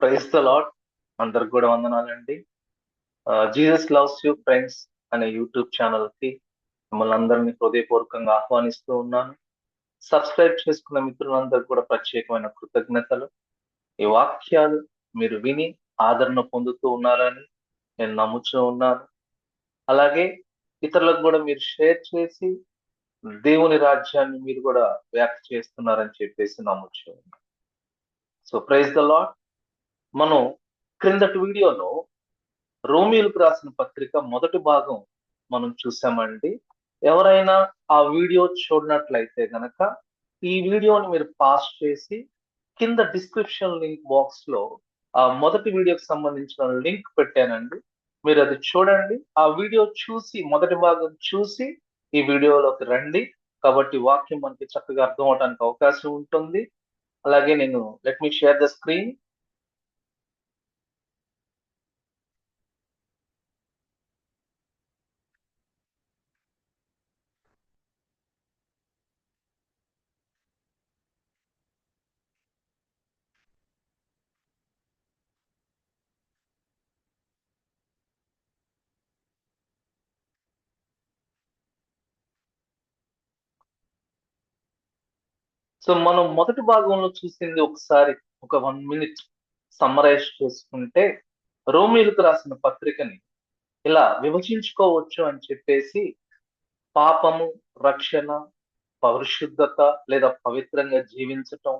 Praise the lord. అందరికి కూడా వందనాలండి. జీసస్ లవ్స్ యూ ఫ్రెండ్స్ అనే యూట్యూబ్ ఛానల్ కి మిమ్మల్ని అందరినీ హృదయపూర్వకంగా ఆహ్వానిస్తూ ఉన్నాను. సబ్స్క్రైబ్ చేసుకున్న మిత్రులందరికీ కూడా ప్రత్యేకమైన కృతజ్ఞతలు. ఈ వాక్యాలు మీరు విని ఆదరణ పొందుతూ ఉన్నారని నేను నమ్ముతూ ఉన్నాను. అలాగే ఇతరులకు కూడా మీరు షేర్ చేసి దేవుని రాజ్యాన్ని మీరు కూడా వ్యాప్తి చేస్తున్నారని చెప్పేసి నమ్ముతూ ఉన్నాను. So praise the Lord. మనం క్రిందటి వీడియోలో రోమియోలకు రాసిన పత్రిక మొదటి భాగం మనం చూసామండి. ఎవరైనా ఆ వీడియో చూడనట్లయితే గనక ఈ వీడియోని మీరు పాస్ చేసి కింద డిస్క్రిప్షన్ లింక్ బాక్స్ లో ఆ మొదటి వీడియోకి సంబంధించిన లింక్ పెట్టానండి. మీరు అది చూడండి. ఆ వీడియో చూసి మొదటి భాగం చూసి ఈ వీడియోలోకి రండి. కాబట్టి వాక్యం మనకి చక్కగా అర్థం అవడానికి అవకాశం ఉంటుంది. అలాగే నేను let me share the screen. So మనం మొదటి భాగంలో చూసింది ఒకసారి ఒక 1 మినిట్ సమ్మరైజ్ చేసుకుంటే, రోమిలకు రాసిన పత్రికని ఇలా విభజించుకోవచ్చు అని చెప్పేసి పాపము, రక్షణ, పరిశుద్ధత లేదా పవిత్రంగా జీవించటం,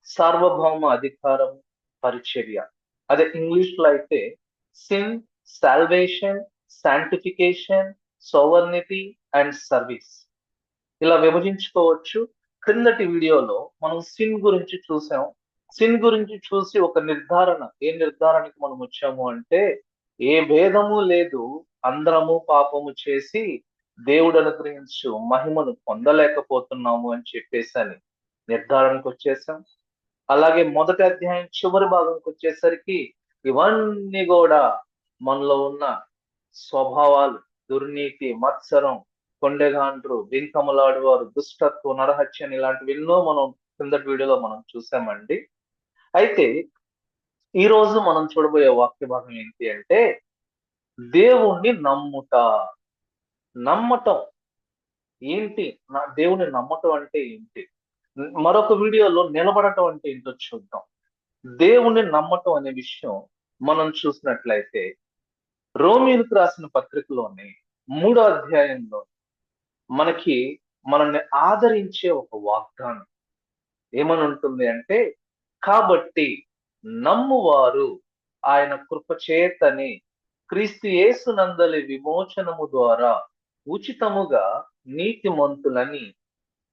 సార్వభౌమ అధికారం, పరిచర్య. అదే ఇంగ్లీష్ లో అయితే sin, salvation, sanctification, sovereignty and service ఇలా విభజించుకోవచ్చు. క్రిందటి వీడియోలో మనం సిన్ గురించి చూసాం. సిన్ గురించి చూసి ఒక నిర్ధారణ, ఏ నిర్ధారణకి మనం వచ్చాము అంటే, ఏ భేదము లేదు, అందరము పాపము చేసి దేవుడు అనుగ్రహించు మహిమను పొందలేకపోతున్నాము అని చెప్పేసి నిర్ధారణకు వచ్చేసాం. అలాగే మొదటి అధ్యాయం చివరి భాగంకి వచ్చేసరికి ఇవన్నీ కూడా మనలో ఉన్న స్వభావాలు, దుర్నీతి, మత్సరం, కొండెగాండ్రు, బింకములాడువారు, దుష్టత్వం, నరహత్యం ఇలాంటివి ఎన్నో మనం కిందటి వీడియోలో మనం చూసామండి. అయితే ఈ రోజు మనం చూడబోయే వాక్య భాగం ఏంటి అంటే, దేవుణ్ణి నమ్ముట. నమ్మటం ఏంటి? దేవుని నమ్మటం అంటే ఏంటి? మరొక వీడియోలో నిలబడటం అంటే ఏంటో చూద్దాం. దేవుణ్ణి నమ్మటం అనే విషయం మనం చూసినట్లయితే రోమీయులకు రాసిన పత్రికలోని 3వ అధ్యాయంలో మనకి మనల్ని ఆదరించే ఒక వాగ్దానం ఏమని ఉంటుంది అంటే, కాబట్టి నమ్మువారు ఆయన కృపచేతని క్రీస్తు యేసునందలి విమోచనము ద్వారా ఉచితముగా నీతిమంతులని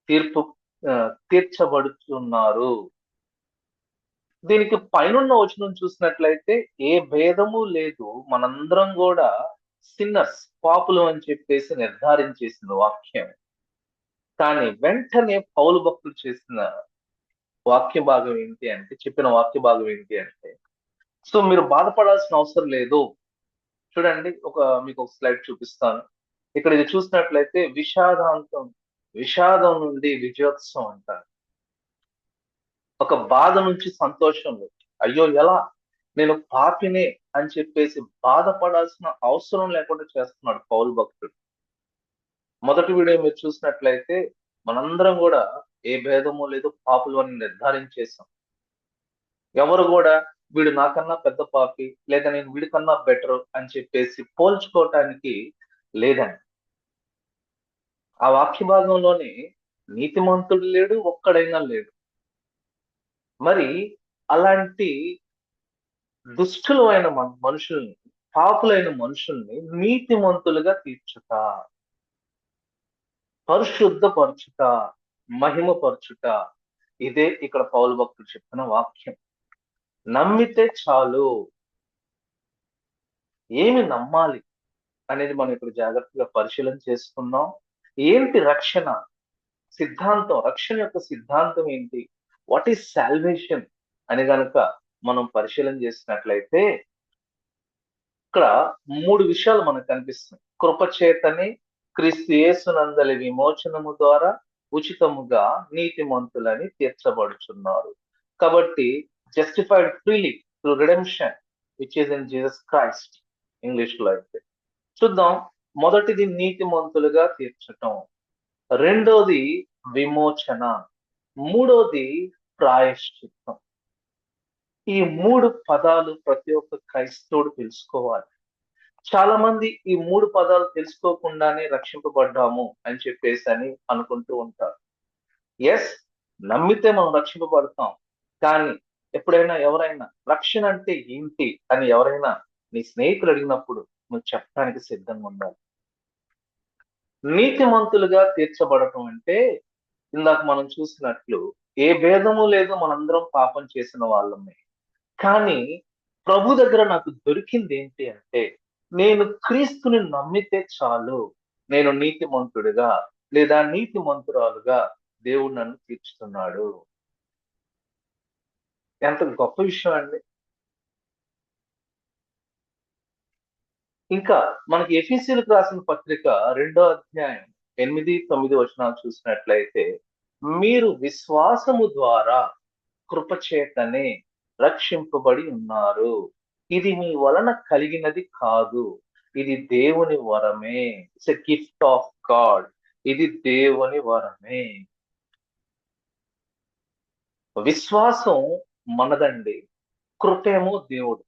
తీర్పు తీర్చబడుతున్నారు. దీనికి పైనున్న వచనం చూసినట్లయితే ఏ భేదము లేదు, మనందరం కూడా సిన్నర్స్, పాపులు అని చెప్పేసి నిర్ధారించేసిన వాక్యం. కానీ వెంటనే పౌలు భక్తులు చేసిన వాక్య భాగం ఏంటి అంటే, చెప్పిన వాక్య భాగం ఏంటి అంటే, సో మీరు బాధపడాల్సిన అవసరం లేదు. చూడండి, మీకు ఒక స్లైడ్ చూపిస్తాను. ఇక్కడ ఇది చూసినట్లయితే విషాదం నుండి విజయోత్సవం అంటారు. ఒక బాధ నుంచి సంతోషంలో, అయ్యో ఎలా నేను పాపినే అని చెప్పేసి బాధపడాల్సిన అవసరం లేకుండా చేస్తున్నాడు పౌలు భక్తుడు. మొదటి వీడియో మీరు చూసినట్లయితే మనందరం కూడా ఏ భేదము లేదు, పాపులు అని నిర్ధారించేసాం. ఎవరు కూడా వీడు నాకన్నా పెద్ద పాపి లేదా నేను వీడికన్నా బెటర్ అని చెప్పేసి పోల్చుకోవటానికి లేదండి. ఆ వాక్య భాగంలోనే నీతిమంతుడు లేడు, ఒక్కడైనా లేడు. మరి అలాంటి దుష్టులు అయిన మనుషుల్ని, పాపులైన మనుషుల్ని నీతిమంతులుగా తీర్చుట, పరిశుద్ధపరచుట, మహిమపరచుట, ఇదే ఇక్కడ పౌలు భక్తుడు చెప్పిన వాక్యం. నమ్మితే చాలు. ఏమి నమ్మాలి అనేది మనం ఇక్కడ జాగ్రత్తగా పరిశీలన చేసుకుందాం. ఏంటి రక్షణ సిద్ధాంతం, రక్షణ యొక్క సిద్ధాంతం ఏంటి, వాట్ ఈస్ సాల్వేషన్ అని గనుక మనం పరిశీలన చేసినట్లయితే ఇక్కడ 3 విషయాలు మనకు కనిపిస్తున్నాయి. కృపచేతని క్రీస్తు యేసునందలి విమోచనము ద్వారా ఉచితముగా నీతిమంతులని తీర్చబడుచున్నారు. కాబట్టి justified freely, through redemption which is in Jesus Christ. English లో అయితే చూద్దాం. మొదటిది నీతిమంతులుగా తీర్చటం, రెండోది విమోచన, మూడోది ప్రాయశ్చిత్తం. ఈ మూడు పదాలు ప్రతి ఒక్క క్రైస్తవుడు తెలుసుకోవాలి. చాలా మంది ఈ మూడు పదాలు తెలుసుకోకుండానే రక్షింపబడ్డాము అని చెప్పేసి అని అనుకుంటూ ఉంటారు. ఎస్, నమ్మితే మనం రక్షింపబడతాం. కానీ ఎప్పుడైనా ఎవరైనా రక్షణ అంటే ఏంటి అని ఎవరైనా నీ స్నేహితులు అడిగినప్పుడు నువ్వు చెప్పడానికి సిద్ధంగా ఉండాలి. నీతిమంతులుగా తీర్చబడటం అంటే ఇందాక మనం చూసినట్లు ఏ భేదము లేదు, మనందరం పాపం చేసిన వాళ్ళమే. కానీ ప్రభు దగ్గర నాకు దొరికింది ఏంటి అంటే, నేను క్రీస్తుని నమ్మితే చాలు, నేను నీతిమంతుడిగా లేదా నీతిమంతురాలుగా దేవుడు నన్ను తీర్చుతున్నాడు. ఎంత గొప్ప విషయం అండి. ఇంకా మనకి ఎఫీసీలకు రాసిన పత్రిక 2వ అధ్యాయం 8-9 వచనాలు చూసినట్లయితే, మీరు విశ్వాసము ద్వారా కృపచేతనే రక్షింపబడి ఉన్నారు, ఇది మీ వలన కలిగినది కాదు, ఇది దేవుని వరమే. It's a gift of God. ఇది దేవుని వరమే. విశ్వాసం మనదండి, కృపేమో దేవుడు.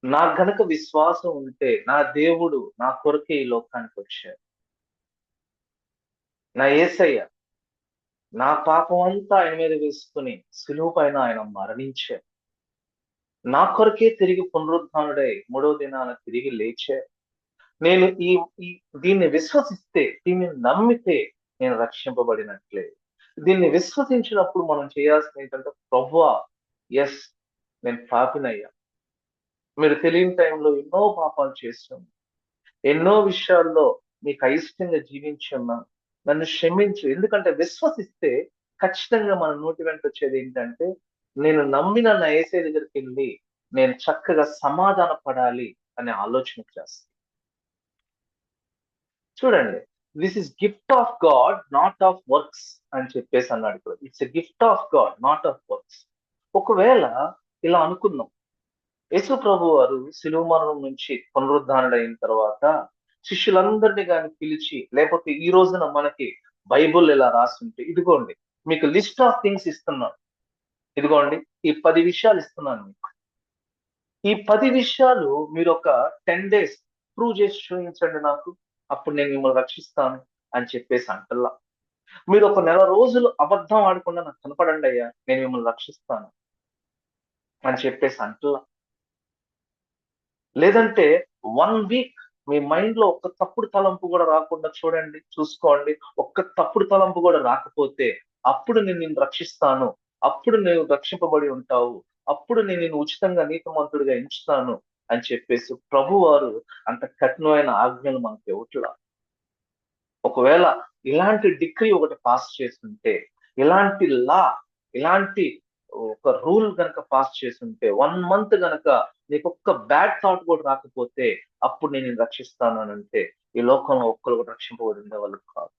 నాకు గనక విశ్వాసం ఉంటే నా దేవుడు నా కొరకే ఈ లోకానికి వచ్చాడు. నా యేసయ్య నా పాపం అంతా ఆయన మీద వేసుకుని సులువు పైన ఆయన మరణించారు. నా కొరకే తిరిగి పునరుద్ధానుడై మూడో దినాన తిరిగి లేచారు. నేను ఈ ఈ దీన్ని విశ్వసిస్తే, దీన్ని నమ్మితే నేను రక్షింపబడినట్లే. దీన్ని విశ్వసించినప్పుడు మనం చేయాల్సింది ఏంటంటే, ప్రభువా, ఎస్, నేను పాపినయ్యా, మీరు తెలియని టైంలో ఎన్నో పాపాలు చేస్తున్నాను, ఎన్నో విషయాల్లో మీకు అయిష్టంగా జీవించి ఉన్నాను, నన్ను క్షమించు. ఎందుకంటే విశ్వసిస్తే ఖచ్చితంగా మన నోటి వెంట వచ్చేది ఏంటంటే, నేను నమ్మిన నా యేసయ్య దగ్గరికి వెళ్ళి నేను చక్కగా సమాధాన పడాలి అనే ఆలోచన చేస్తాను. చూడండి, this is gift of God not of works అని చెప్పేసి అన్నాడు ఇక్కడ. It's a gift of God not of works. ఒకవేళ ఇలా అనుకుందాం, యేసు ప్రభు వారు శిలువ మరణం నుంచి పునరుద్ధానుడైన తర్వాత శిష్యులందరినీ కానీ పిలిచి, లేకపోతే ఈ రోజున మనకి బైబుల్ ఇలా రాస్తుంటే, ఇదిగోండి మీకు లిస్ట్ ఆఫ్ థింగ్స్ ఇస్తున్నాను, ఇదిగోండి ఈ 10 విషయాలు ఇస్తున్నాను మీకు, ఈ 10 విషయాలు మీరు ఒక 10 days ప్రూవ్ చేసి చూపించండి నాకు, అప్పుడు నేను మిమ్మల్ని రక్షిస్తాను అని చెప్పేసి అంటల్లా. మీరు ఒక నెల రోజులు అబద్ధం ఆడకుండా నాకు కనపడండి అయ్యా, నేను మిమ్మల్ని రక్షిస్తాను అని చెప్పేసి అంటల్లా. లేదంటే 1 week మీ మైండ్ లో ఒక్క తప్పుడు తలంపు కూడా రాకుండా చూడండి, చూసుకోండి. ఒక్క తప్పుడు తలంపు కూడా రాకపోతే అప్పుడు నేను నిన్ను రక్షిస్తాను, అప్పుడు నేను రక్షింపబడి ఉంటావు, అప్పుడు నేను నిన్ను ఉచితంగా నీతిమంతుడిగా ఎంచుతాను అని చెప్పేసి ప్రభు వారు అంత కఠినమైన ఆజ్ఞలు మనకి ఇవ్వట్లా. ఒకవేళ ఇలాంటి డిగ్రీ ఒకటి పాస్ చేస్తుంటే, ఇలాంటి లా, ఇలాంటి ఒక రూల్ గనక పాస్ చేస్తుంటే, 1 month గనక నీకు ఒక్క బ్యాడ్ థాట్ కూడా రాకపోతే అప్పుడు నేను నిన్ను రక్షిస్తాను అని అంటే, ఈ లోకంలో ఒక్కరు కూడా రక్షింపబడి ఉండేవాళ్ళు కాదు.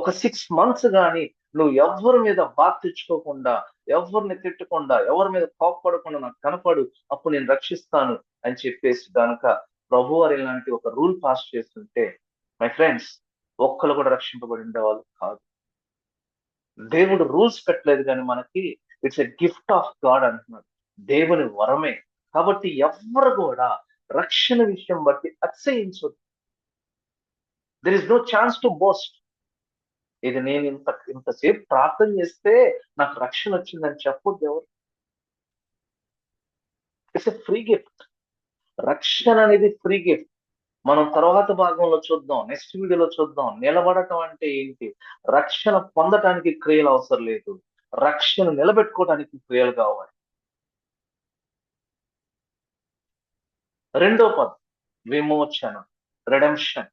ఒక 6 months గాని నువ్వు ఎవరి మీద బాధ తెచ్చుకోకుండా, ఎవరిని తిట్టకుండా, ఎవరి మీద కోప్పడకుండా నాకు కనపడు, అప్పుడు నేను రక్షిస్తాను అని చెప్పేసి గనక ప్రభువారు ఇలాంటి ఒక రూల్ పాస్ చేస్తుంటే, మై ఫ్రెండ్స్, ఒక్కరు కూడా రక్షింపబడి ఉండేవాళ్ళు కాదు. దేవుడు రూల్స్ పెట్టలేదు కానీ మనకి, it's a gift of God అంటున్నాడు, దేవుని వరమే. కాబట్టి ఎవ్వరు కూడా రక్షణ విషయం బట్టి అతిశయించొద్దు. There is no chance to boast. ఇది నేను ఇంతసేపు ప్రార్థన చేస్తే నాకు రక్షణ వచ్చిందని చెప్పొద్దు ఎవరు. It's a free gift. రక్షణ అనేది ఫ్రీ గిఫ్ట్. మనం తర్వాత భాగంలో చూద్దాం, నెక్స్ట్ వీడియోలో చూద్దాం. నిలబడటం అంటే ఏంటి, రక్షణ పొందటానికి క్రియలు అవసరం లేదు, రక్షణ నిలబెట్టుకోవడానికి క్రియలు కావాలి. రెండో పదం విమోచన, రెడెంప్షన్.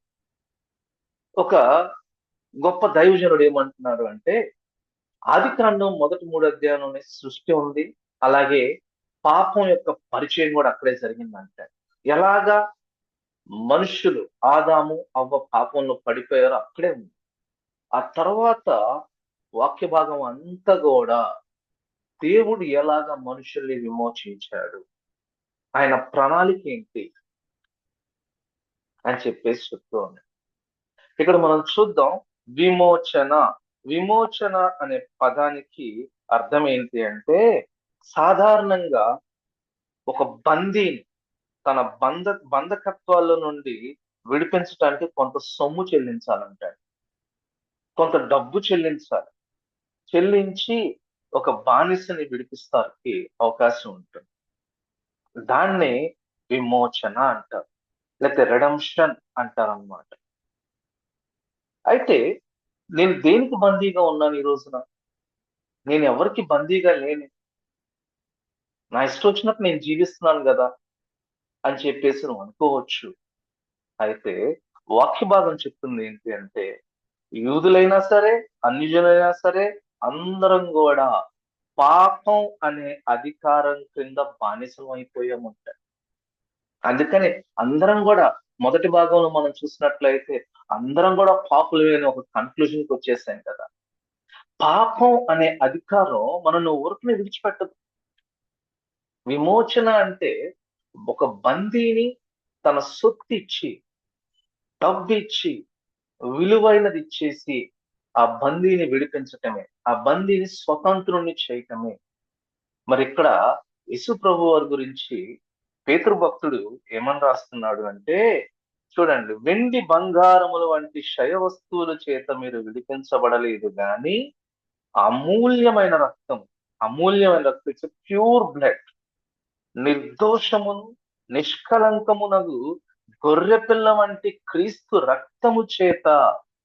ఒక గొప్ప దైవజనుడు ఏమంటున్నాడు అంటే, ఆదికాండం మొదటి 3 అధ్యాయంలోనే సృష్టి ఉంది, అలాగే పాపం యొక్క పరిచయం కూడా అక్కడే జరిగిందంటే. ఎలాగా మనుషులు ఆదాము అవ్వ పాపంలో పడిపోయారో అక్కడే ఉంది. ఆ తర్వాత వాక్య భాగం అంతా కూడా దేవుడు ఎలాగా మనుషుల్ని విమోచించాడు, ఆయన ప్రణాళిక ఏంటి అని చెప్పేసి చెప్తూ ఉంది. ఇక్కడ మనం చూద్దాం. విమోచన. విమోచన అనే పదానికి అర్థం ఏంటి అంటే, సాధారణంగా ఒక బందీని తన బంధకత్వాల నుండి విడిపించడానికి కొంత సొమ్ము చెల్లించాలంటాడు, కొంత డబ్బు చెల్లించాలి. చెల్లించి ఒక బానిసని విడిపిస్తానికి అవకాశం ఉంటుంది. దాన్నే విమోచన అంటారు, లేకపోతే రెడమ్షన్ అంటారు అన్నమాట. అయితే నేను దేనికి బందీగా ఉన్నాను ఈ రోజున? నేను ఎవరికి బందీగా లేను. నా ఇష్టం వచ్చినట్టు నేను జీవిస్తున్నాను కదా అని చెప్పేసి నువ్వు అనుకోవచ్చు. అయితే వాక్య భాగం చెప్తుంది ఏంటి అంటే, యూదులైనా సరే, అన్యజనులైనా సరే, అందరం కూడా పాపం అనే అధికారం క్రింద బానిసం అయిపోయామంటారు. అందుకని అందరం కూడా మొదటి భాగంలో మనం చూసినట్లయితే అందరం కూడా పాపులమే అని ఒక కన్క్లూజన్కి వచ్చేసాం కదా. పాపం అనే అధికారం మనల్ని ఊరికనే విడిచిపెట్టదు. విమోచన అంటే ఒక బందీని తన సొత్తు ఇచ్చి, డబ్బు ఇచ్చి, విలువైనది ఇచ్చేసి ఆ బందీని విడిపించటమే, ఆ బందీని స్వతంత్రుని చేయటమే. మరి ఇక్కడ యేసు ప్రభు వారి గురించి పేతురు భక్తుడు ఏమని రాస్తున్నాడు అంటే, చూడండి, వెండి బంగారముల వంటి క్షయ వస్తువుల చేత మీరు విడిపించబడలేదు గాని అమూల్యమైన రక్తం, అమూల్యమైన రక్తం, ఇట్స్ ప్యూర్ బ్లడ్, నిర్దోషమును నిష్కలంకమునగు గొర్రెపిల్ల వంటి క్రీస్తు రక్తము చేత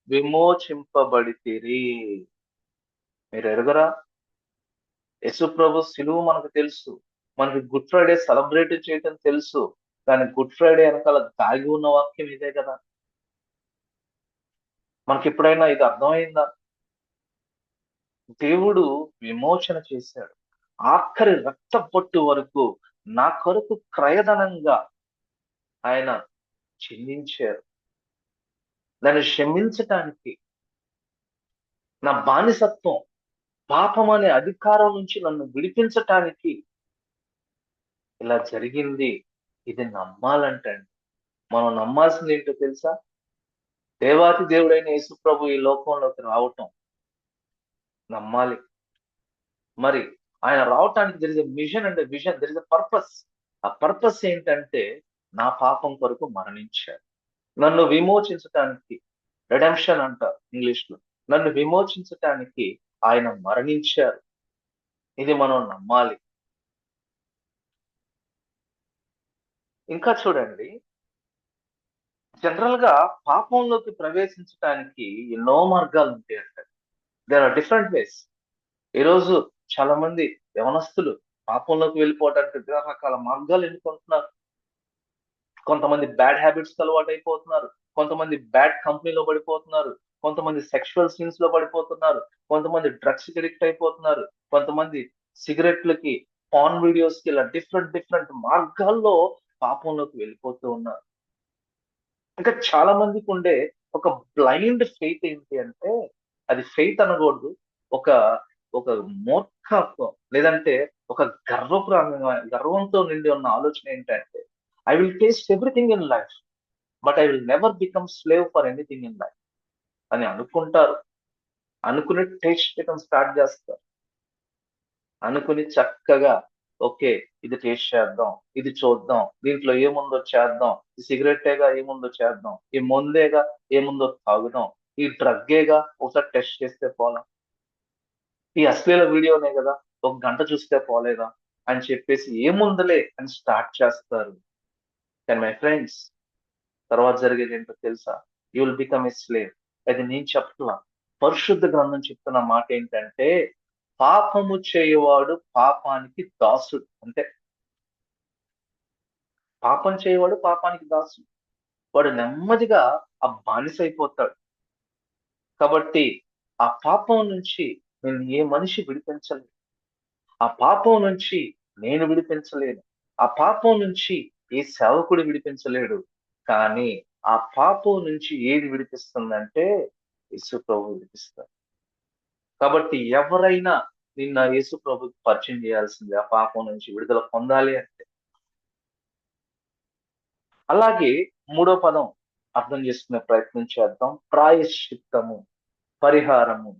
విమోచింపబడితిరి. మీరు ఎరుగరా? యేసు ప్రభు సిలువ మనకు తెలుసు, మనకి గుడ్ ఫ్రైడే సెలబ్రేట్ చేయటం తెలుసు, కానీ గుడ్ ఫ్రైడే వెనకాల దాగి ఉన్న వాక్యం ఇదే కదా. మనకి ఎప్పుడైనా ఇది అర్థమైందా? దేవుడు విమోచన చేశాడు, ఆఖరి రక్త పొట్టు వరకు నా కొరకు క్రయధనంగా ఆయన చెల్లించారు. నన్ను క్షమించటానికి, నా బానిసత్వం, పాపం అనే అధికారం నుంచి నన్ను విడిపించటానికి ఇలా జరిగింది. ఇది నమ్మాలంటండి. మనం నమ్మాల్సింది ఏంటో తెలుసా? దేవాతి దేవుడైన యేసు ప్రభు ఈ లోకంలోకి రావటం నమ్మాలి. మరి ఆయన రావటానికి జరిగే మిషన్ అంటే విజన్, జరిగే పర్పస్. ఆ పర్పస్ ఏంటంటే, నా పాపం కొరకు మరణించారు, నన్ను విమోచించటానికి. రెడెంప్షన్ అంటారు ఇంగ్లీష్ లో. నన్ను విమోచించటానికి ఆయన మరణించారు. ఇది మనం నమ్మాలి. ఇంకా చూడండి, జనరల్ గా పాపంలోకి ప్రవేశించడానికి ఎన్నో మార్గాలు ఉంటాయి అంటారు. There are different ways. ఈరోజు చాలా మంది యవనస్తులు పాపంలోకి వెళ్ళిపోవడానికి రకరకాల మార్గాలు ఎన్నుకుంటున్నారు. కొంతమంది బ్యాడ్ హ్యాబిట్స్ అలవాటు అయిపోతున్నారు, కొంతమంది బ్యాడ్ కంపెనీలో పడిపోతున్నారు, కొంతమంది సెక్షువల్ సీన్స్ లో పడిపోతున్నారు, కొంతమంది డ్రగ్స్ కి అడిక్ట్ అయిపోతున్నారు, కొంతమంది సిగరెట్లకి, పాన్ వీడియోస్ కి, ఇలా డిఫరెంట్ డిఫరెంట్ మార్గాల్లో పాపంలోకి వెళ్ళిపోతూ ఉన్నారు. ఇంకా చాలా మందికి ఉండే ఒక బ్లైండ్ ఫెయిత్ ఏంటి అంటే, అది ఫెయిత్ అనకూడదు, ఒక ఒక మూర్ఖత్వం, లేదంటే ఒక గర్వంతో నిండి ఉన్న ఆలోచన ఏంటంటే, I will taste everything in life but I will never become slave for anything in life అని అనుకుంటారు. అనుకుని టేస్ట్ చేయడం స్టార్ట్ చేస్తారు. అనుకుని చక్కగా, ఓకే, ఇది టేస్ట్ చేద్దాం, ఇది చూద్దాం, దీంట్లో ఏముందో చేద్దాం, ఈ సిగరెట్టేగా ఏముందో చేద్దాం, ఈ మందేగా ఏముందో తాగుదాం, ఈ డ్రగ్గేగా ఒకసారి టెస్ట్ చేస్తే పోలా, ఈ అశ్లీల వీడియోనే కదా ఒక గంట చూస్తే పోలేదా అని చెప్పేసి ఏముందలే అని స్టార్ట్ చేస్తారు. కానీ మై ఫ్రెండ్స్, తర్వాత జరిగేది ఏంటో తెలుసా? You will become a slave. అది నేను చెప్పట్లా, పరిశుద్ధ గ్రంథం చెప్తున్న మాట ఏంటంటే, పాపము చేయవాడు పాపానికి దాసుడు. అంటే పాపం చేయవాడు పాపానికి దాసుడు. వాడు నెమ్మదిగా ఆ బానిస అయిపోతాడు. కాబట్టి ఆ పాపం నుంచి నేను ఏ మనిషి విడిపించలేను, ఆ పాపం నుంచి నేను విడిపించలేను, ఆ పాపం నుంచి ఏ సేవకుడు విడిపించలేడు. కానీ ఆ పాపం నుంచి ఏది విడిపిస్తుందంటే యేసు ప్రభువు విడిపిస్తాడు. కాబట్టి ఎవరైనా నిన్న యేసు ప్రభుకి పరిచయం చేయాల్సిందే ఆ పాపం నుంచి విడుదల పొందాలి అంటే. అలాగే మూడో పదం అర్థం చేసుకునే ప్రయత్నం చేద్దాం. ప్రాయశ్చిత్తము, పరిహారము,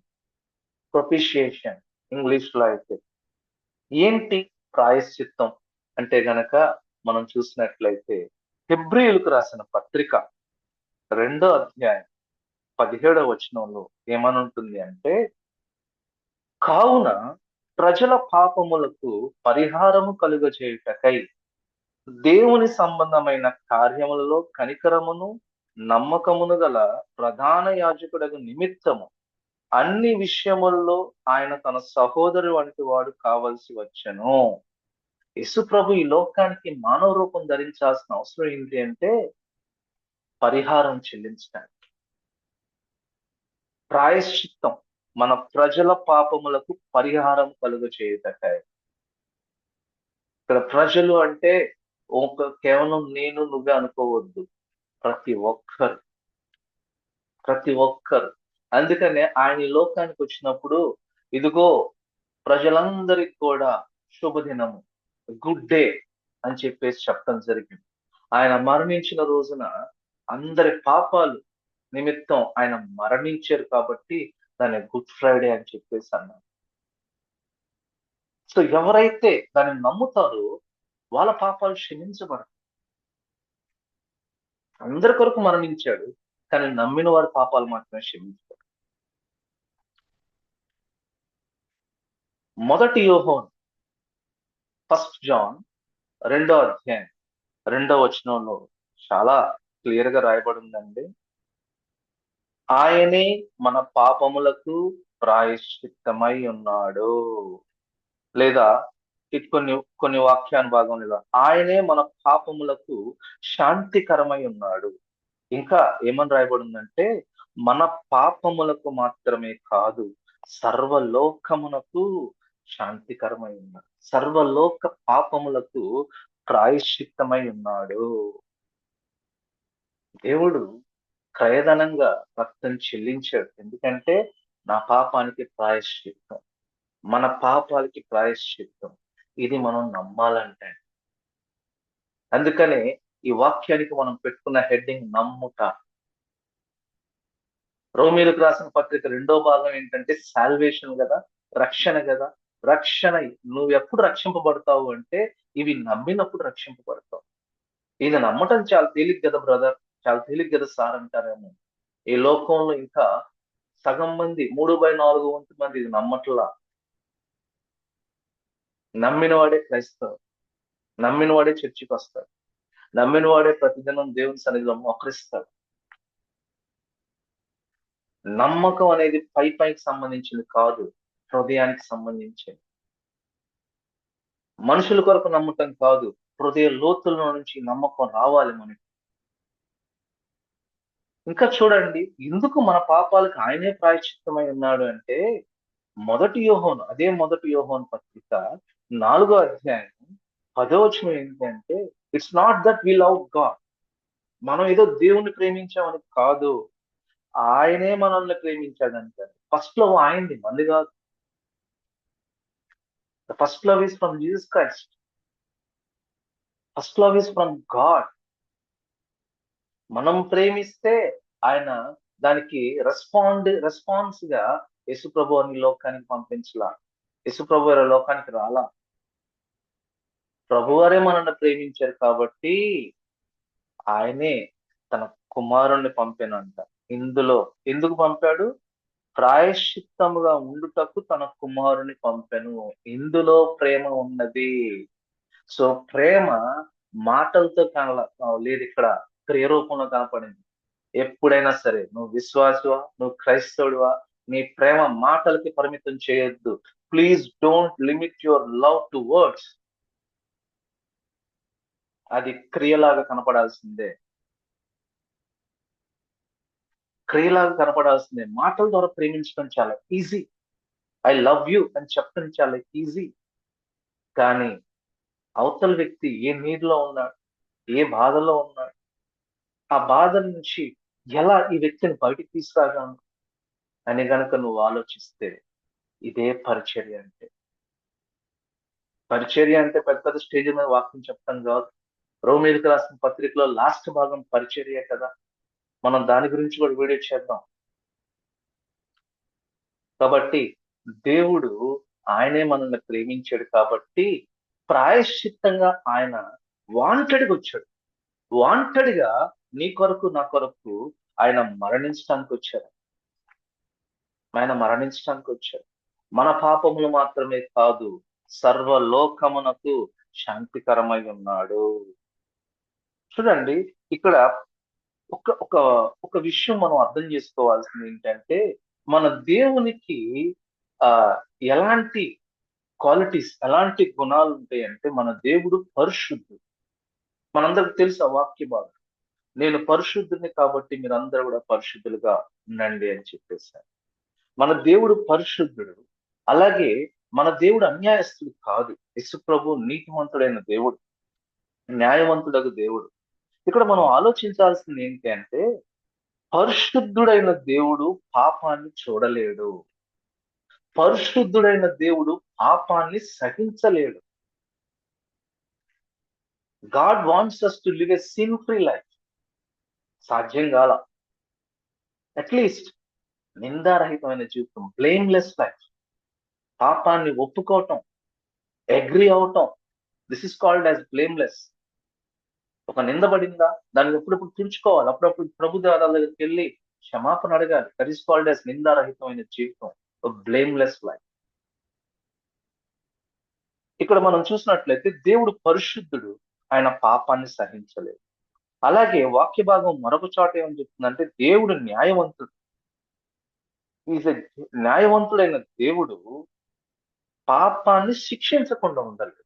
ప్రొపిషియేషన్ ఇంగ్లీష్ లో అయితే. ఏంటి ప్రాయశ్చిత్తం అంటే గనక మనం చూసినట్లయితే హెబ్రీయులకు రాసిన పత్రిక 2వ అధ్యాయం 17వ వచనంలో ఏమని ఉంటుంది అంటే, కావున ప్రజల పాపములకు పరిహారము కలుగజేయుటకై దేవుని సంబంధమైన కార్యములలో కనికరమును నమ్మకమును గల ప్రధాన యాజకుడగు నిమిత్తము అన్ని విషయములలో ఆయన తన సహోదరు వంటి వాడు కావలసి వచ్చెను. యేసు ప్రభు ఈ లోకానికి మానవ రూపం ధరించాల్సిన అవసరం ఏంటి అంటే పరిహారం చెల్లించడానికి, ప్రాయశ్చిత్తం, మన ప్రజల పాపములకు పరిహారం కలుగ చేయుటకై. ఇక్కడ ప్రజలు అంటే కేవలం నేను నువ్వే అనుకోవద్దు, ప్రతి ఒక్కరు, ప్రతి ఒక్కరు. అందుకనే ఆయన ఈ లోకానికి వచ్చినప్పుడు ఇదిగో ప్రజలందరికీ కూడా శుభదినము, గుడ్ డే అని చెప్పేసి చెప్పడం జరిగింది. ఆయన మరణించిన రోజున అందరి పాపాలు నిమిత్తం ఆయన మరణించారు కాబట్టి దాన్ని గుడ్ ఫ్రైడే అని చెప్పేసి అన్నారు. సో ఎవరైతే దాన్ని నమ్ముతారో వాళ్ళ పాపాలు క్షమించబడతాయి. అందరి కొరకు మరణించాడు, కానీ నమ్మిన వారి పాపాలు మాత్రమే క్షమించబడతాయి. మొదటి యోహోను, 1 జాన్ 2వ అధ్యాయం 2వ వచనంలో చాలా క్లియర్ గా రాయబడి ఉందండి. ఆయనే మన పాపములకు ప్రాయశ్చిత్తమై ఉన్నాడు. లేదా కొన్ని కొన్ని వాక్యానుభాగంలో ఆయనే మన పాపములకు శాంతికరమై ఉన్నాడు. ఇంకా ఏమని రాయబడి ఉందంటే, మన పాపములకు మాత్రమే కాదు సర్వలోకమునకు శాంతికరమై ఉన్నాడు. సర్వలోక పాపములకు ప్రాయశ్చిత్తమై ఉన్నాడు. దేవుడు క్రయధనంగా రక్తం చెల్లించాడు. ఎందుకంటే నా పాపానికి ప్రాయశ్చిత్తం, మన పాపాలకి ప్రాయశ్చిత్తం. ఇది మనం నమ్మాలంటే. అందుకనే ఈ వాక్యానికి మనం పెట్టుకున్న హెడ్డింగ్ నమ్ముట. రోమీలకు రాసిన పత్రిక 2వ భాగం ఏంటంటే సాల్వేషన్ కదా, రక్షణ కదా. రక్షణ, నువ్వు ఎప్పుడు రక్షింపబడతావు అంటే ఇవి నమ్మినప్పుడు రక్షింపబడతావు. ఇది నమ్మటం చాలా తేలిక కదా బ్రదర్, చాలా తేలిక కదా సార్ అంటారేమో. ఈ లోకంలో ఇంకా సగం మంది, 3/4 వంతు మంది ఇది నమ్మట్లా. నమ్మిన వాడే క్రైస్తవుడు, నమ్మిన వాడే చర్చికి వస్తాడు, నమ్మిన వాడే ప్రతిదినం దేవుని సన్నిధిలో మోకరిస్తాడు. నమ్మకం అనేది పైకి సంబంధించింది కాదు, హృదయానికి సంబంధించింది. మనుషుల కొరకు నమ్మటం కాదు, హృదయ లోతుల్లో నుంచి నమ్మకం రావాలి మనకి. ఇంకా చూడండి, ఎందుకు మన పాపాలకు ఆయనే ప్రాయశ్చిత్తమై ఉన్నాడు అంటే మొదటి యోహోను పత్రిక 4వ అధ్యాయం 10వ వచనం ఏంటంటే, it's not that we love God, మనం ఏదో దేవుణ్ణి ప్రేమించామని కాదు, ఆయనే మనల్ని ప్రేమించాడంటే. ఫస్ట్ లవ్ ఆయనది, మంది కాదు. The first love is from Jesus Christ. First love is from God. మనం ప్రేమిస్తే ఆయన దానికి రెస్పాన్స్ గా యేసుప్రభు అని లోకానికి పంపించలా. యేసుప్రభు వారి లోకానికి రాలా. ప్రభువారే మనల్ని ప్రేమించారు కాబట్టి ఆయనే తన కుమారుణ్ణి పంపానంట. ఇందులో ఎందుకు పంపాడు? ప్రాయశ్చిత్తముగా ఉండుటకు తన కుమారుని పంపెను. ఇందులో ప్రేమ ఉన్నది. సో ప్రేమ మాటలతో లేదు, ఇక్కడ క్రియ రూపంలో కనపడింది. ఎప్పుడైనా సరే నువ్వు విశ్వాసువా, నువ్వు క్రైస్తవుడివా, నీ ప్రేమ మాటలకి పరిమితం చేయొద్దు. Please don't limit your love to words. అది క్రియలాగా కనపడాల్సిందే, క్రియలాగా కనపడాల్సిందే. మాటల ద్వారా ప్రేమించడం చాలా ఈజీ. ఐ లవ్ యూ అని చెప్పడం చాలా ఈజీ. కానీ అవతల వ్యక్తి ఏ నీటిలో ఉన్నాడు, ఏ బాధలో ఉన్నాడు, ఆ బాధ నుంచి ఎలా ఈ వ్యక్తిని బయటికి తీసుకురాగలను అని గనక నువ్వు ఆలోచిస్తే ఇదే పరిచర్య అంటే. పరిచర్య అంటే పెద్ద పెద్ద స్టేజ్ మీద వాక్యం చెప్తాం కాదు. రోమీయులకు రాసిన పత్రికలో లాస్ట్ భాగం పరిచర్య కదా. మనం దాని గురించి కూడా వీడియో చేద్దాం. కాబట్టి దేవుడు ఆయనే మనల్ని ప్రేమించాడు కాబట్టి ప్రాయశ్చిత్తంగా ఆయన వాంటెడ్గా వచ్చాడు. వాంటెడ్గా నీ కొరకు నా కొరకు ఆయన మరణించడానికి వచ్చారు. ఆయన మరణించడానికి వచ్చారు. మన పాపములు మాత్రమే కాదు, సర్వలోకమునకు శాంతికరమై ఉన్నాడు. చూడండి, ఇక్కడ ఒక ఒక ఒక విషయం మనం అర్థం చేసుకోవాల్సింది ఏంటంటే, మన దేవునికి ఆ ఎలాంటి క్వాలిటీస్, ఎలాంటి గుణాలు ఉంటాయంటే, మన దేవుడు పరిశుద్ధుడు. మనందరికి తెలుసు ఆ వాక్య భాగం. నేను పరిశుద్ధుని కాబట్టి మీరందరూ కూడా పరిశుద్ధులుగా ఉండండి అని చెప్పేశారు. మన దేవుడు పరిశుద్ధుడు. అలాగే మన దేవుడు అన్యాయస్తుడు కాదు. యేసు ప్రభు నీతిమంతుడైన దేవుడు, న్యాయవంతుడగు దేవుడు. ఇక్కడ మనం ఆలోచించాల్సింది ఏంటి అంటే, పరిశుద్ధుడైన దేవుడు పాపాన్ని చూడలేడు. పరిశుద్ధుడైన దేవుడు పాపాన్ని సహించలేడు. God wants us to live a sin free life. సాధ్యం కాల. అట్లీస్ట్ నిందారహితమైన జీవితం, బ్లేమ్లెస్ లైఫ్. పాపాన్ని ఒప్పుకోవటం, అగ్రి అవటం, this is called as blameless. ఒక నిందబడిందా, దాన్ని ఎప్పుడప్పుడు తుడుచుకోవాలి. అప్పుడప్పుడు ప్రభు దేవాలయాల దగ్గరికి వెళ్ళి క్షమాపణ అడగాలి. దట్ ఈస్ కాల్డ్ యాజ్ నిందారహితమైన జీవితం, బ్లేమ్లెస్ లైఫ్. ఇక్కడ మనం చూసినట్లయితే దేవుడు పరిశుద్ధుడు, ఆయన పాపాన్ని సహించలేదు. అలాగే వాక్య భాగం మరొక చోట ఏమని చెప్తుందంటే, దేవుడు న్యాయవంతుడు. ఈజ్ న్యాయవంతుడైన దేవుడు పాపాన్ని శిక్షించకుండా ఉండాలి.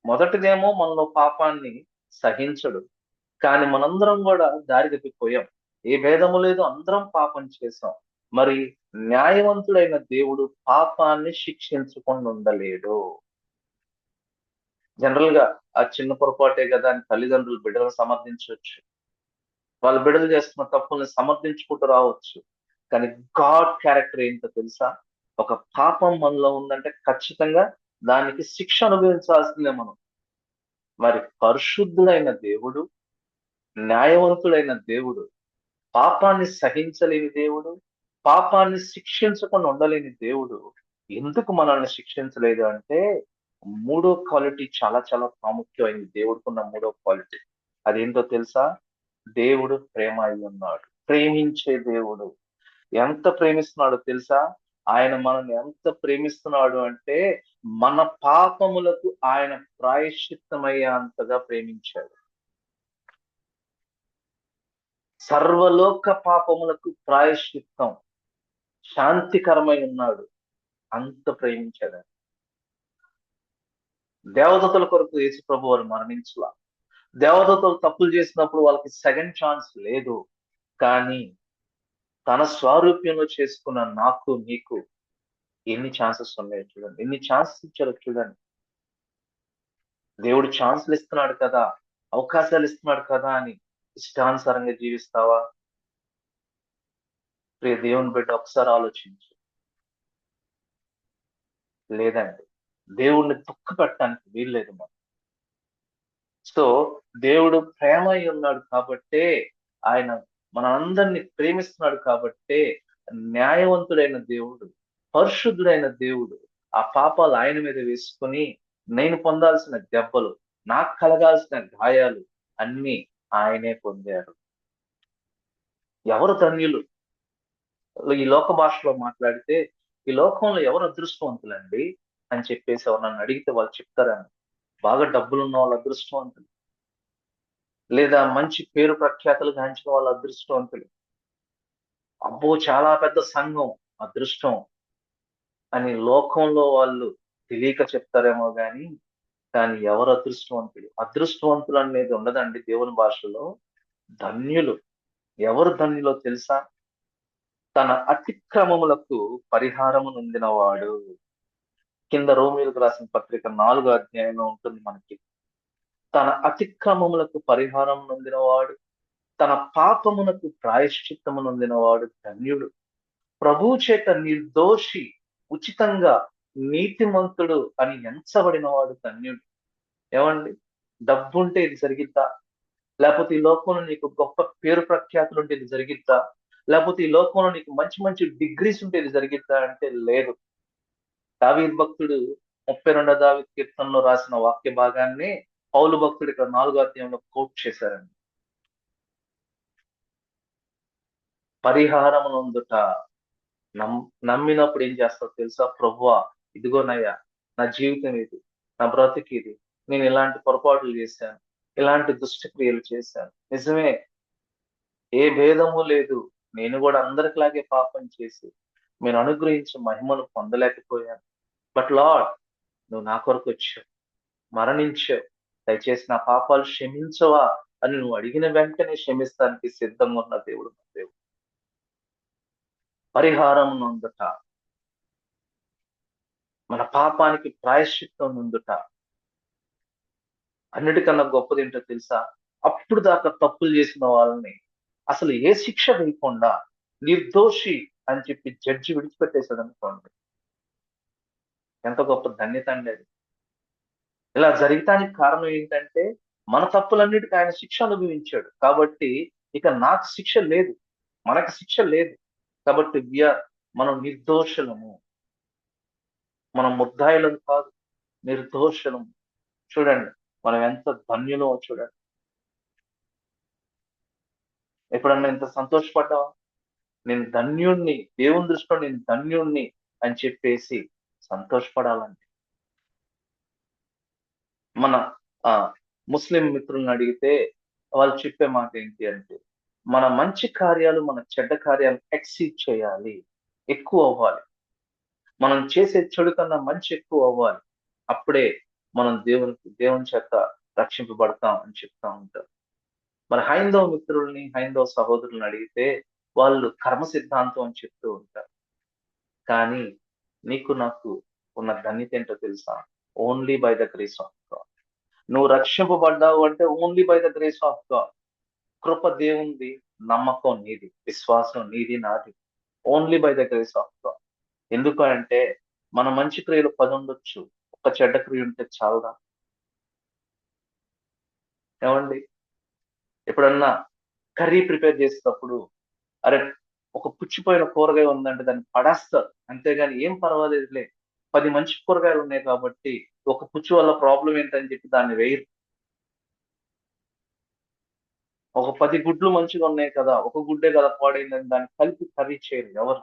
మొదటిదేమో మనలో పాపాన్ని సహించడు, కానీ మనందరం కూడా దారి తప్పిపోయాం. ఏ భేదము లేదు, అందరం పాపం చేశాం. మరి న్యాయవంతుడైన దేవుడు పాపాన్ని శిక్షించకుండా ఉండలేడు. జనరల్ గా ఆ చిన్న పొరపాటే కదా అని తల్లిదండ్రులు బిడ్డలను సమర్థించవచ్చు. వాళ్ళ బిడ్డలు చేస్తున్న తప్పుల్ని సమర్థించుకుంటూ రావచ్చు. కానీ గాడ్ క్యారెక్టర్ ఏంటో తెలుసా? ఒక పాపం మనలో ఉందంటే ఖచ్చితంగా దానికి శిక్ష అనుభవించాల్సిందే మనం. మరి పరిశుద్ధుడైన దేవుడు, న్యాయవంతుడైన దేవుడు, పాపాన్ని సహించలేని దేవుడు, పాపాన్ని శిక్షించకుండా ఉండలేని దేవుడు ఎందుకు మనల్ని శిక్షించలేదు అంటే, మూడో క్వాలిటీ చాలా చాలా ప్రాముఖ్యమైనది. దేవుడికున్న మూడో క్వాలిటీ అదేంటో తెలుసా? దేవుడు ప్రేమ అయి ఉన్నాడు. ప్రేమించే దేవుడు. ఎంత ప్రేమిస్తున్నాడో తెలుసా? ఆయన మనల్ని ఎంత ప్రేమిస్తున్నాడు అంటే, మన పాపములకు ఆయన ప్రాయశ్చిత్తమయ్యే అంతగా ప్రేమించాడు. సర్వలోక పాపములకు ప్రాయశ్చిత్తం, శాంతికరమై ఉన్నాడు. అంత ప్రేమించాడు. దేవదూతల కొరకు యేసు ప్రభు వారు మరణించలా. దేవదూతలు తప్పులు చేసినప్పుడు వాళ్ళకి సెకండ్ ఛాన్స్ లేదు. కానీ తన స్వారూప్యంలో చేసుకున్న నాకు నీకు ఎన్ని ఛాన్సెస్ ఉన్నాయో చూడండి. ఎన్ని ఛాన్సెస్ ఇచ్చారో చూడండి. దేవుడు ఛాన్సులు ఇస్తున్నాడు కదా, అవకాశాలు ఇస్తున్నాడు కదా అని ఇష్టానుసారంగా జీవిస్తావా? ప్రియ దేవుని బిడ్డ, ఒకసారి ఆలోచించు. లేదండి, దేవుణ్ణి దుఃఖ పెట్టడానికి వీల్లేదు మనం. సో దేవుడు ప్రేమ అయి ఉన్నాడు కాబట్టే, ఆయన మనందరినీ ప్రేమిస్తున్నాడు కాబట్టే, న్యాయవంతుడైన దేవుడు, పరిశుద్ధుడైన దేవుడు ఆ పాపాలు ఆయన మీద వేసుకొని, నేను పొందాల్సిన దెబ్బలు, నాకు కలగాల్సిన గాయాలు అన్ని ఆయనే పొందారు. ఎవరు ధన్యులు? ఈ లోక భాషలో మాట్లాడితే, ఈ లోకంలో ఎవరు అదృష్టవంతులండి అని చెప్పేసి ఎవరు అడిగితే వాళ్ళు చెప్తారని, బాగా డబ్బులు ఉన్న వాళ్ళు అదృష్టవంతులు, లేదా మంచి పేరు ప్రఖ్యాతలు గాంచిన వాళ్ళు అదృష్టవంతులు, అబ్బో చాలా పెద్ద సంఘం అదృష్టం అని లోకంలో వాళ్ళు తెలియక చెప్తారేమో కానీ, కానీ ఎవరు అదృష్టవంతులు? అదృష్టవంతులు అనేది ఉండదండి దేవుని భాషలో. ధన్యులు. ఎవరు ధన్యులో తెలుసా? తన అతిక్రమములకు పరిహారము నొందినవాడు. కింద రోమీయులకు రాసిన పత్రిక 4వ అధ్యాయంలో ఉంటుంది మనకి. తన అతిక్రమములకు పరిహారం నొందినవాడు, తన పాపమునకు ప్రాయశ్చిత్తము నొందినవాడు ధన్యుడు. ప్రభువు చేత నిర్దోషి ఉచితంగా నీతిమంతుడు అని ఎంచబడిన వాడు ధన్యుడు. ఏమండి? డబ్బుంటే ఇది జరిగిద్దా? లేకపోతే ఈ లోకంలో నీకు గొప్ప పేరు ప్రఖ్యాతులు ఉంటే ఇది జరిగిద్దా? లేకపోతే ఈ లోకంలో నీకు మంచి మంచి డిగ్రీస్ ఉంటే ఇది జరిగిద్దా అంటే లేదు. దావీదు భక్తుడు 32వ దావీదు కీర్తనలో రాసిన వాక్య భాగాన్ని పౌలు భక్తుడు ఇక్కడ 4వ అధ్యాయంలో కోట్ చేశారండి. పరిహారం నొందుట. నమ్మినప్పుడు ఏం చేస్తావు తెలుసా? ప్రభువా, ఇదిగోనయ్యా, నా జీవితం ఇది, నా బ్రతికి ఇది, నేను ఇలాంటి పొరపాట్లు చేశాను, ఇలాంటి దుష్టక్రియలు చేశాను. నిజమే, ఏ భేదము లేదు. నేను కూడా అందరిలాగే పాపం చేసి మీరు అనుగ్రహించిన మహిమను పొందలేకపోయాను. బట్ లార్డ్, నువ్వు నా కొరకు వచ్చావు, మరణించావు. దయచేసి నా పాపాలు క్షమించవా అని నువ్వు అడిగిన వెంటనే క్షమిస్తానికి సిద్ధంగా ఉన్న దేవుడు నా దేవుడు. పరిహారం నొందుట, మన పాపానికి ప్రాయశ్చిత్తం నొందుట. అన్నిటికన్నా గొప్పది ఏంటో తెలుసా? అప్పుడు దాకా తప్పులు చేసిన వాళ్ళని అసలు ఏ శిక్ష వేయకుండా నిర్దోషి అని చెప్పి జడ్జి విడిచిపెట్టేశాడు అనుకోండి. ఎంత గొప్ప ధన్యత అండి అది. ఇలా జరగటానికి కారణం ఏంటంటే మన తప్పులన్నిటికీ ఆయన శిక్ష అనుభవించాడు కాబట్టి ఇక నాకు శిక్ష లేదు, మనకు శిక్ష లేదు. కాబట్టి మనం నిర్దోషులము, మనం ముద్దాయిలం కాదు, నిర్దోషులము. చూడండి మనం ఎంత ధన్యులో చూడండి. ఎప్పుడన్నా ఇంత సంతోషపడ్డావా? నేను ధన్యుణ్ణి, దేవుని దృష్టిలో నేను ధన్యుణ్ణి అని చెప్పేసి సంతోషపడాలండి. మన ఆ ముస్లిం మిత్రులను అడిగితే వాళ్ళు చెప్పే మాట ఏంటి అంటే, మన మంచి కార్యాలు మన చెడ్డ కార్యాలు ఎక్సీడ్ చేయాలి, ఎక్కువ అవ్వాలి. మనం చేసే చెడు కన్నా మంచి ఎక్కువ అవ్వాలి. అప్పుడే మనం దేవుని చేత రక్షింపబడతాం అని చెప్తా ఉంటారు. మన హైందవ మిత్రుల్ని, హైందవ సహోదరులను అడిగితే వాళ్ళు కర్మ సిద్ధాంతం అని చెప్తూ ఉంటారు. కానీ నీకు నాకు ఉన్న ధన్యత ఏంటో తెలుసా? Only by the grace of God. నువ్వు రక్షింపబడ్డావు అంటే only by the grace of God. కృప దేవుంది, నమ్మకం నీది, విశ్వాసం నీది, నాది. Only by the grace of God. ఎందుకు అంటే మన మంచి క్రియలు 10 ఉండొచ్చు, ఒక చెడ్డ క్రియ ఉంటే చాలుదా? ఏమండి? ఎప్పుడన్నా కర్రీ ప్రిపేర్ చేసేటప్పుడు అరే, ఒక పుచ్చిపోయిన కూరగాయ ఉందంటే దాన్ని పడేస్తారు. అంతేగాని ఏం పర్వాలేదులే, 10 మంచి కూరగాయలు ఉన్నాయి కాబట్టి ఒక పుచ్చు వల్ల ప్రాబ్లం ఏంటని చెప్పి దాన్ని వేయరు. ఒక 10 గుడ్లు మంచిగా ఉన్నాయి కదా, ఒక గుడ్డే కదా పాడైందని దాన్ని కలిపి కర్రీ చేయరు ఎవరు.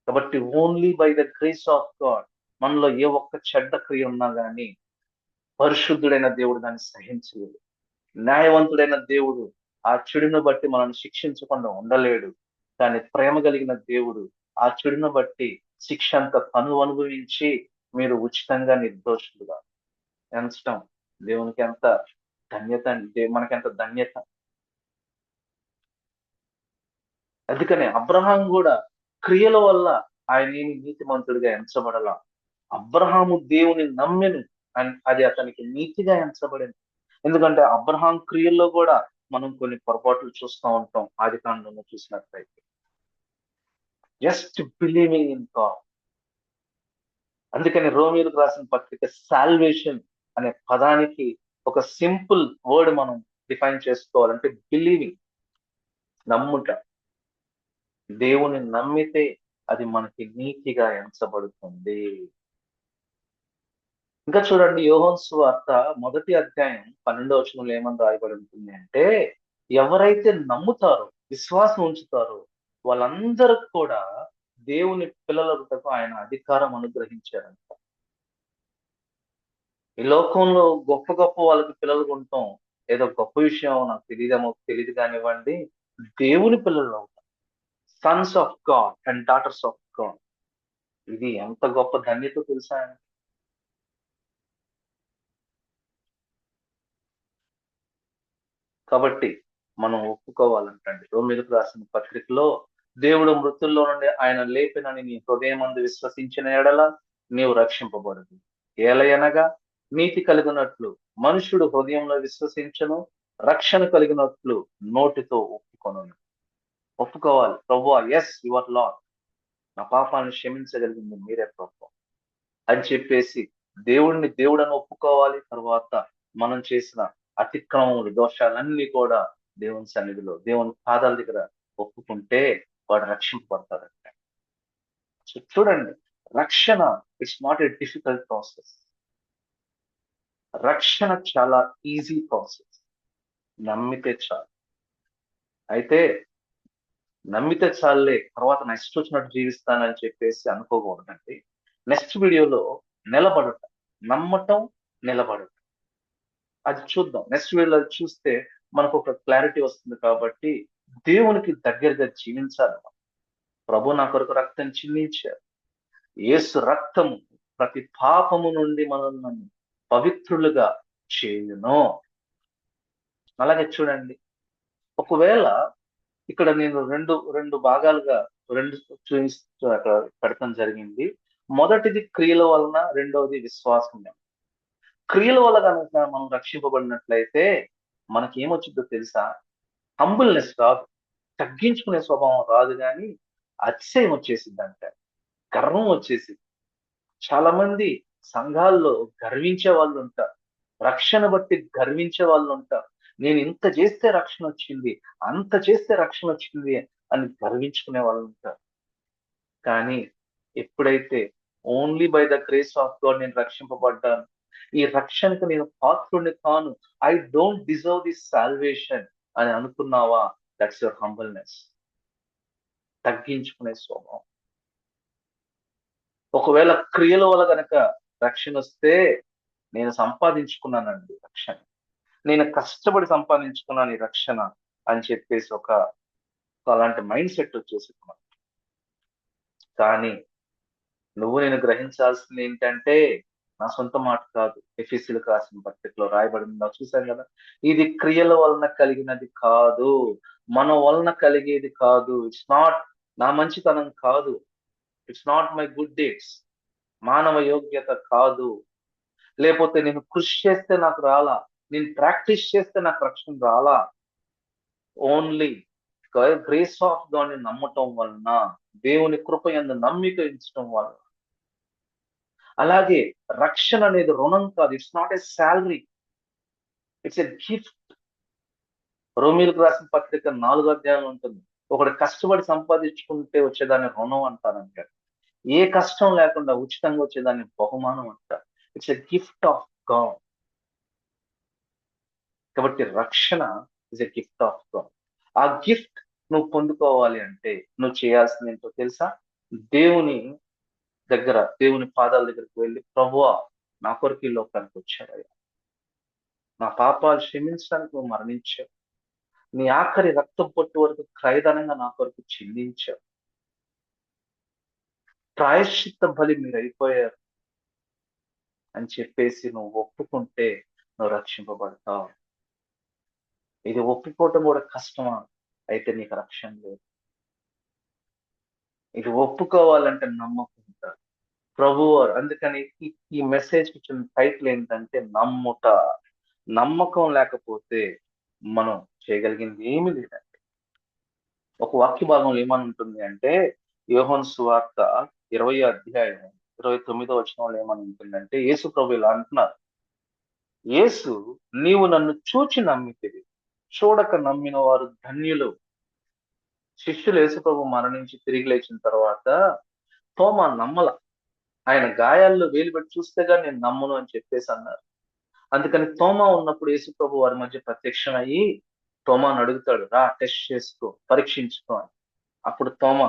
కాబట్టి only by the grace of God. మనలో ఏ ఒక్క చెడ్డ క్రియ ఉన్నా గానీ పరిశుద్ధుడైన దేవుడు దాన్ని సహించలేడు. న్యాయవంతుడైన దేవుడు ఆ చెడును బట్టి మనల్ని శిక్షించకుండా ఉండలేడు. కానీ ప్రేమ కలిగిన దేవుడు ఆ చెడును బట్టి శిక్ష అంతా తను అనుభవించి మీరు ఉచితంగా నిర్దోషులుగా ఎంచటం దేవునికి ఎంత ధన్యత అంటే మనకెంత ధన్యత. అందుకనే అబ్రహాం కూడా క్రియల వల్ల ఆయన ఏమి నీతిమంతుడిగా ఎంచబడలా. అబ్రహాము దేవుని నమ్మెను అని అది అతనికి నీతిగా ఎంచబడింది. ఎందుకంటే అబ్రహాం క్రియల్లో కూడా మనం కొన్ని పొరపాట్లు చూస్తూ ఉంటాం. ఆదికాండంలో చూసినట్లయితే జస్ట్ బిలీవింగ్ ఇన్ గాడ్. అందుకని రోమియోలకు రాసిన పత్రిక సాల్వేషన్ అనే పదానికి ఒక సింపుల్ వర్డ్ మనం డిఫైన్ చేసుకోవాలంటే బిలీవింగ్, నమ్ముట. దేవుని నమ్మితే అది మనకి నీతిగా ఎంచబడుతుంది. ఇంకా చూడండి యోహాను సువార్త 1వ అధ్యాయం 12వ వచనంలో ఏమని రాయబడి ఉంటుంది అంటే, ఎవరైతే నమ్ముతారో, విశ్వాసం ఉంచుతారో వాళ్ళందరికి కూడా దేవుని పిల్లలగుటకు ఆయన అధికారం అనుగ్రహించారంట. ఈ లోకంలో గొప్ప గొప్ప వాళ్ళకి పిల్లలుగా ఉంటాం. ఏదో గొప్ప విషయం నాకు తెలియదు కానివ్వండి. దేవుని పిల్లలు అవుతాం. Sons of God and daughters of God. ఇది ఎంత గొప్ప ధన్యత తెలుసా? కాబట్టి మనం ఒప్పుకోవాలంటండి. రోమీయులకు రాసిన పత్రికలో దేవుడు మృతుల్లో నుండి ఆయన లేపినని నీ హృదయమందు విశ్వసించిన ఎడల నీవు రక్షింపబడదు. ఏలయనగా నీతి కలిగినట్లు మనుషుడు హృదయంలో విశ్వసించను, రక్షణ కలిగినట్లు నోటితో ఒప్పుకొను. ఒప్పుకోవాలి, ప్రభువా, ఎస్ యువర్ లార్డ్, నా పాపాలను క్షమించగలిగింది మీరే ప్రభు అని చెప్పేసి దేవుడిని దేవుడని ఒప్పుకోవాలి. తర్వాత మనం చేసిన అతిక్రమములు, దోషాలన్నీ కూడా దేవుని సన్నిధిలో, దేవుని పాదాల దగ్గర ఒప్పుకుంటే వాడు రక్షింపబడతాడంట. చూడండి, రక్షణ it's not a difficult process. రక్షణ చాలా ఈజీ ప్రాసెస్. నమ్మితే చాలు. అయితే నమ్మితే చాలే, తర్వాత నెక్స్ట్ వచ్చినట్టు జీవిస్తానని చెప్పేసి అనుకోకూడదండి. నెక్స్ట్ వీడియోలో నిలబడటం, నమ్మటం, నిలబడటం, అది చూద్దాం. నెక్స్ట్ వీడియోలో చూస్తే మనకు ఒక క్లారిటీ వస్తుంది. కాబట్టి దేవునికి దగ్గరగా జీవించాలి. ప్రభు నా కొరకు రక్తం చిందించారు. యేసు రక్తము ప్రతి పాపము నుండి మనల్ని పవిత్రులుగా చేయును. అలాగే చూడండి, ఒకవేళ ఇక్కడ నేను రెండు రెండు భాగాలుగా రెండు చూపిస్తూ అక్కడ పెడతాం జరిగింది. మొదటిది క్రియల వలన, రెండవది విశ్వాసం. క్రియల వల్ల కనుక మనం రక్షింపబడినట్లయితే మనకి ఏమొచ్చిందో తెలుసా? హంబుల్నెస్ రాదు, తగ్గించుకునే స్వభావం రాదు, కానీ అతిశయం వచ్చేసింది అంట, గర్వం వచ్చేసింది. చాలా మంది సంఘాల్లో గర్వించే వాళ్ళు ఉంటారు, రక్షణ బట్టి గర్వించే వాళ్ళు ఉంటారు. నేను ఇంత చేస్తే రక్షణ వచ్చింది, అంత చేస్తే రక్షణ వచ్చింది అని గర్వించుకునే వాళ్ళు ఉంటారు. కానీ ఎప్పుడైతే only by the grace of God నేను రక్షింపబడ్డాను, ఈ రక్షణకు నేను పాత్రుడిని కాను, I don't deserve this salvation అని అనుకున్నావా, దట్స్ యువర్ హంబల్నెస్, తగ్గించుకునే స్వభావం. ఒకవేళ క్రియల వల్ల గనక రక్షణ వస్తే, నేను సంపాదించుకున్నానండి రక్షణ, నేను కష్టపడి సంపాదించుకున్నాను ఈ రక్షణ అని చెప్పేసి అలాంటి మైండ్ సెట్ వచ్చేసి. కానీ నువ్వు నేను గ్రహించాల్సింది ఏంటంటే, నా సొంత మాట కాదు, ఎఫెసీయులకు రాసిన పత్రికలో రాయబడింది చూశాను కదా, ఇది క్రియల వలన కలిగినది కాదు, మన వలన కలిగేది కాదు. ఇట్స్ నాట్ నా మంచితనం కాదు, it's not my good dates, మానవ యోగ్యత కాదు, లేకపోతే నేను కృషి చేస్తే నాకు రాలా, నేను ప్రాక్టీస్ చేస్తే నాకు రక్షణ రాలా. ఓన్లీ గ్రేస్ ఆఫ్ గాడ్ ని నమ్మటం వలన, దేవుని కృప యందు నమ్మిక ఉంచడం వలన. అలాగే రక్షణ అనేది రుణం కాదు, it's not a salary, it's a gift. రోమిలకు రాసిన పత్రిక 4వ అధ్యాయం ఉంటుంది. ఒకడు కష్టపడి సంపాదించుకుంటే వచ్చేదాన్ని రుణం అంటారంట, ఏ కష్టం లేకుండా ఉచితంగా వచ్చేదాన్ని బహుమానం అంటారు. It's a gift of God. కాబట్టి రక్షణ is a gift of God. ఆ గిఫ్ట్ నువ్వు పొందుకోవాలి అంటే నువ్వు చేయాల్సింది ఏంటో తెలుసా? దేవుని పాదాల దగ్గరికి వెళ్ళి, ప్రభువా నా కొరకు ఈ లోకానికి వచ్చావయ్యా, నా పాపాలు క్షమించడానికి నువ్వు మరణించావు, నీ ఆఖరి రక్తం పొట్టు వరకు క్రయధనంగా నా కొరకు చెల్లించావు, ప్రాయశ్చిత్త బలి మీరు అయిపోయారు అని చెప్పేసి నువ్వు ఒప్పుకుంటే నువ్వు రక్షింపబడతావు. ఇది ఒప్పుకోవటం కూడా కష్టమా? అయితే నీకు రక్షణ లేదు. ఇది ఒప్పుకోవాలంటే నమ్మకం ఉంటారు ప్రభువు. అందుకని ఈ మెసేజ్ ఇచ్చిన టైటిల్ ఏంటంటే నమ్ముట. నమ్మకం లేకపోతే మనం చేయగలిగింది ఏమీ లేదండి. ఒక వాక్య భాగంలో ఏమని ఉంటుంది అంటే, యోహాను సువార్త 20వ అధ్యాయం 29వ వచనంలో ఏమని ఉంటుందంటే, యేసు ప్రభు ఇలా అంటున్నారు, యేసు నీవు నన్ను చూచి నమ్మితివి, చూడక నమ్మిన వారు ధన్యులు. శిష్యులు యేసు ప్రభు మరణించి తిరిగి లేచిన తర్వాత తోమా నమ్మల, ఆయన గాయాల్లో వేలు పెట్టి చూస్తే గాని నేను నమ్మను అని చెప్పేసి అన్నారు. అందుకని తోమా ఉన్నప్పుడు యేసు ప్రభు వారి మధ్య ప్రత్యక్షమయ్యి తోమాను అడుగుతాడు, రా టెస్ట్ చేసుకో, పరీక్షించుకో అని. అప్పుడు తోమా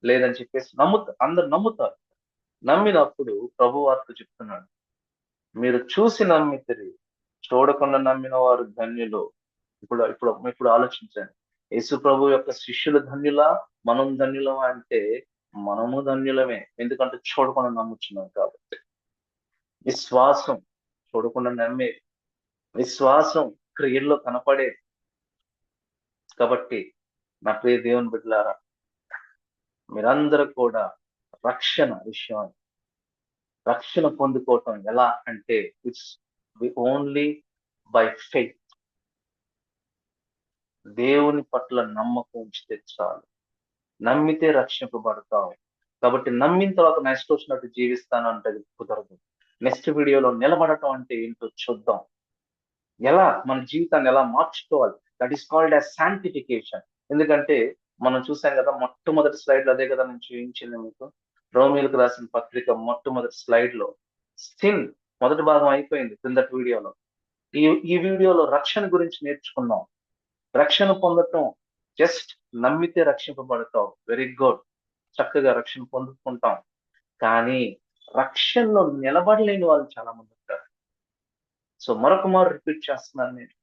లేదని చెప్పేసి అందరు నమ్ముతారు. నమ్మినప్పుడు ప్రభు వారితో చెప్తున్నాడు, మీరు చూసి నమ్మితిరి, చూడకుండా నమ్మిన వారు ధన్యులు. ఇప్పుడు ఇప్పుడు ఇప్పుడు ఆలోచించండి, యేసు ప్రభు యొక్క శిష్యులు ధన్యులా, మనం ధన్యులమా అంటే మనము ధన్యులమే. ఎందుకంటే చూడకుండా నమ్ముచున్నాం కాబట్టి. విశ్వాసం చూడకుండా నమ్మేది, విశ్వాసం క్రియల్లో కనపడేది. కాబట్టి నా ప్రియ దేవుని బిడ్డలారా, మీరందరూ కూడా రక్షణ పొందుకోవటం ఎలా అంటే, ఇట్స్ ఓన్లీ బై ఫెయిత్. దేవుని పట్ల నమ్మకం ఉంచితే చాలు, నమ్మితే రక్షింపబడతావు. కాబట్టి నమ్మిన తర్వాత నెక్స్ట్ వచ్చినట్టు జీవిస్తాను అంటే అది కుదరదు. నెక్స్ట్ వీడియోలో నిలబడటం అంటే ఏంటో చూద్దాం. ఎలా మన జీవితాన్ని ఎలా మార్చుకోవాలి, that is called as sanctification. ఎందుకంటే మనం చూసాం కదా, మొట్టమొదటి స్లైడ్ అదే కదా నేను చూపించింది మీకు. రోమిలకు రాసిన పత్రిక మొట్టమొదటి స్లైడ్ లో సిన్ మొదటి భాగం అయిపోయింది క్రిందటి వీడియోలో. ఈ ఈ వీడియోలో రక్షణ గురించి నేర్చుకున్నాం. రక్షణ పొందటం జస్ట్ నమ్మితే రక్షింపబడతావు, వెరీ గుడ్, చక్కగా రక్షణ పొందుకుంటాం. కానీ రక్షణలో నిలబడలేని వాళ్ళు చాలా మంది ఉంటారు. సో మరొక మారు రిపీట్ చేస్తున్నాను నేను,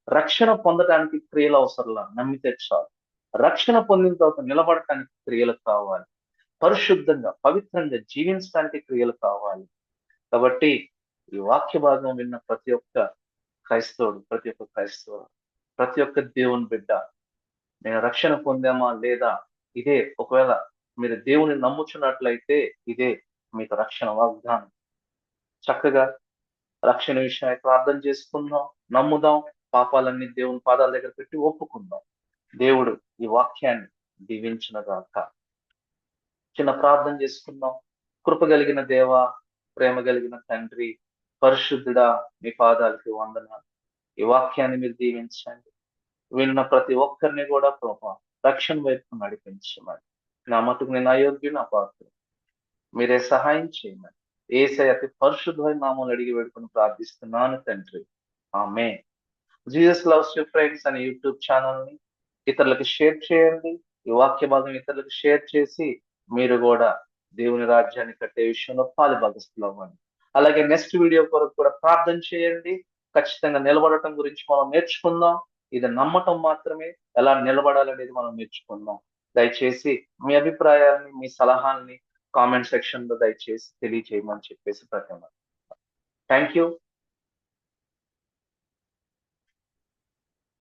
రక్షణ పొందడానికి క్రియలు అవసరంలా, నమ్మితే చాలు. రక్షణ పొందిన తర్వాత నిలబడటానికి క్రియలు కావాలి. పరిశుద్ధంగా పవిత్రంగా జీవించడానికి క్రియలు కావాలి. కాబట్టి ఈ వాక్య భాగం విన్న ప్రతి ఒక్క క్రైస్తవుడు, ప్రతి ఒక్క దేవుని బిడ్డ, నేను రక్షణ పొందామా లేదా, ఇదే ఒకవేళ మీరు దేవుని నమ్ముచున్నట్లయితే ఇదే మీకు రక్షణ వాగ్దానం. చక్కగా రక్షణ విషయమై ప్రార్థన చేసుకుందాం, నమ్ముదాం, పాపాలన్నీ దేవుని పాదాల దగ్గర పెట్టి ఒప్పుకుందాం. దేవుడు ఈ వాక్యాన్ని దీవించునుగాక. చిన్న ప్రార్థన చేసుకుందాం. కృప కలిగిన దేవ, ప్రేమ కలిగిన తండ్రి, పరిశుద్ధుడా, మీ పాదాలకి వందనాలు. ఈ వాక్యాన్ని మీరు దీవించండి. విన్న ప్రతి ఒక్కరిని కూడా ప్రభా రక్షణ వైపు నడిపించమని. నా మటుకు నేను అయోగ్యుని, అపాత్రుడు, మీరే సహాయం చేయమని యేసయ్య అతి పరిశుద్ధమైన నామములో అడిగి వేడుకొని ప్రార్థిస్తున్నాను తండ్రి, ఆమేన్. జీసస్ లవ్స్ యు ఫ్రెండ్స్ అనే యూట్యూబ్ ఛానల్ ని ఇతరులకు షేర్ చేయండి. ఈ వాక్య భాగం ఇతరులకు షేర్ చేసి మీరు కూడా దేవుని రాజ్యాన్ని కట్టే విషయంలో పాలుభాగస్తులు అవ్వండి. అలాగే నెక్స్ట్ వీడియో కొరకు కూడా ప్రార్థన చేయండి. ఖచ్చితంగా నిలబడటం గురించి మనం నేర్చుకుందాం. ఇది నమ్మటం మాత్రమే, ఎలా నిలబడాలనేది మనం నేర్చుకుందాం. దయచేసి మీ అభిప్రాయాన్ని, మీ సలహాల్ని కామెంట్ సెక్షన్ లో దయచేసి తెలియజేయమని చెప్పేసి ప్రతి థ్యాంక్ యూ.